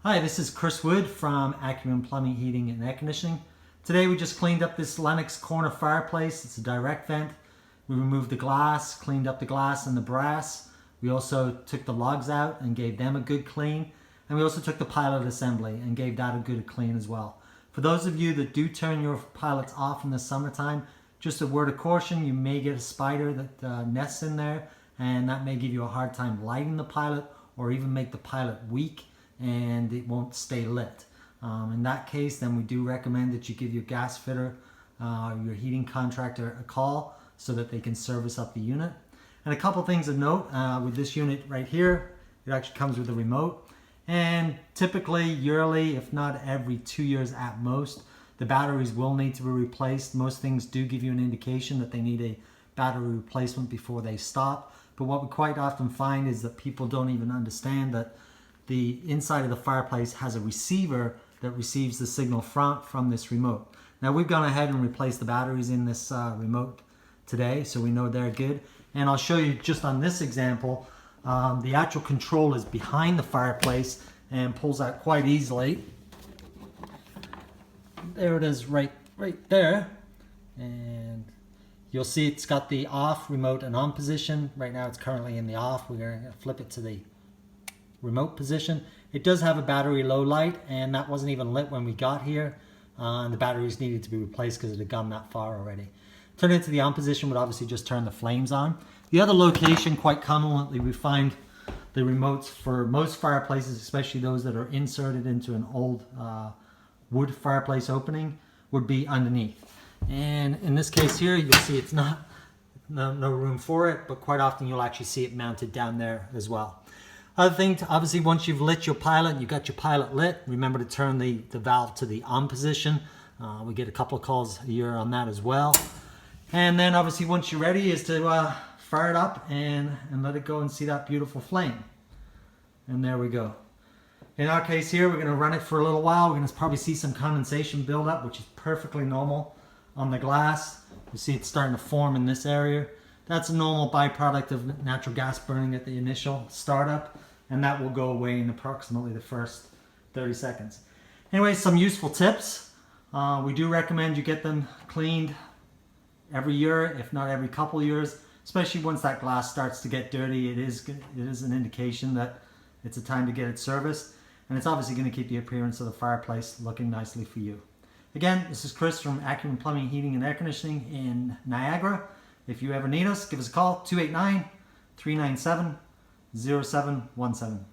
Hi, this is Chris Wood from Acumen Plumbing, Heating and Air Conditioning. Today we just cleaned up this Lennox corner fireplace. It's a direct vent. We removed the glass, cleaned up the glass and the brass. We also took the lugs out and gave them a good clean. And we also took the pilot assembly and gave that a good clean as well. For those of you that do turn your pilots off in the summertime, just a word of caution, you may get a spider that nests in there, and that may give you a hard time lighting the pilot or even make the pilot weak and it won't stay lit. In that case, then we do recommend that you give your gas fitter, your heating contractor a call so that they can service up the unit. And a couple things of note with this unit right here, it actually comes with a remote. And typically yearly, if not every 2 years at most, the batteries will need to be replaced. Most things do give you an indication that they need a battery replacement before they stop. But what we quite often find is that people don't even understand that the inside of the fireplace has a receiver that receives the signal from this remote. Now we've gone ahead and replaced the batteries in this remote today, so we know they're good. And I'll show you just on this example, the actual control is behind the fireplace and pulls out quite easily. There it is right there. And you'll see it's got the off remote and on position. Right now it's currently in the off. We're going to flip it to the remote position. It does have a battery low light, and that wasn't even lit when we got here. And the batteries needed to be replaced because it had gone that far already. Turn it to the on position would obviously just turn the flames on. The other location, quite commonly we find the remotes for most fireplaces, especially those that are inserted into an old wood fireplace opening, would be underneath. And in this case here, you'll see it's no room for it, but quite often you'll actually see it mounted down there as well. Other thing, obviously once you've lit your pilot, you've got your pilot lit, remember to turn the valve to the on position. We get a couple of calls a year on that as well. And then obviously once you're ready is to fire it up and let it go and see that beautiful flame. And there we go. In our case here, we're going to run it for a little while. We're going to probably see some condensation build up, which is perfectly normal on the glass. You see it's starting to form in this area. That's a normal byproduct of natural gas burning at the initial startup, and that will go away in approximately the first 30 seconds. Anyway, some useful tips. We do recommend you get them cleaned every year, if not every couple years, especially once that glass starts to get dirty. It is an indication that it's a time to get it serviced, and it's obviously going to keep the appearance of the fireplace looking nicely for you. Again, this is Chris from Acumen Plumbing, Heating and Air Conditioning in Niagara. If you ever need us, give us a call, 289-397-0717.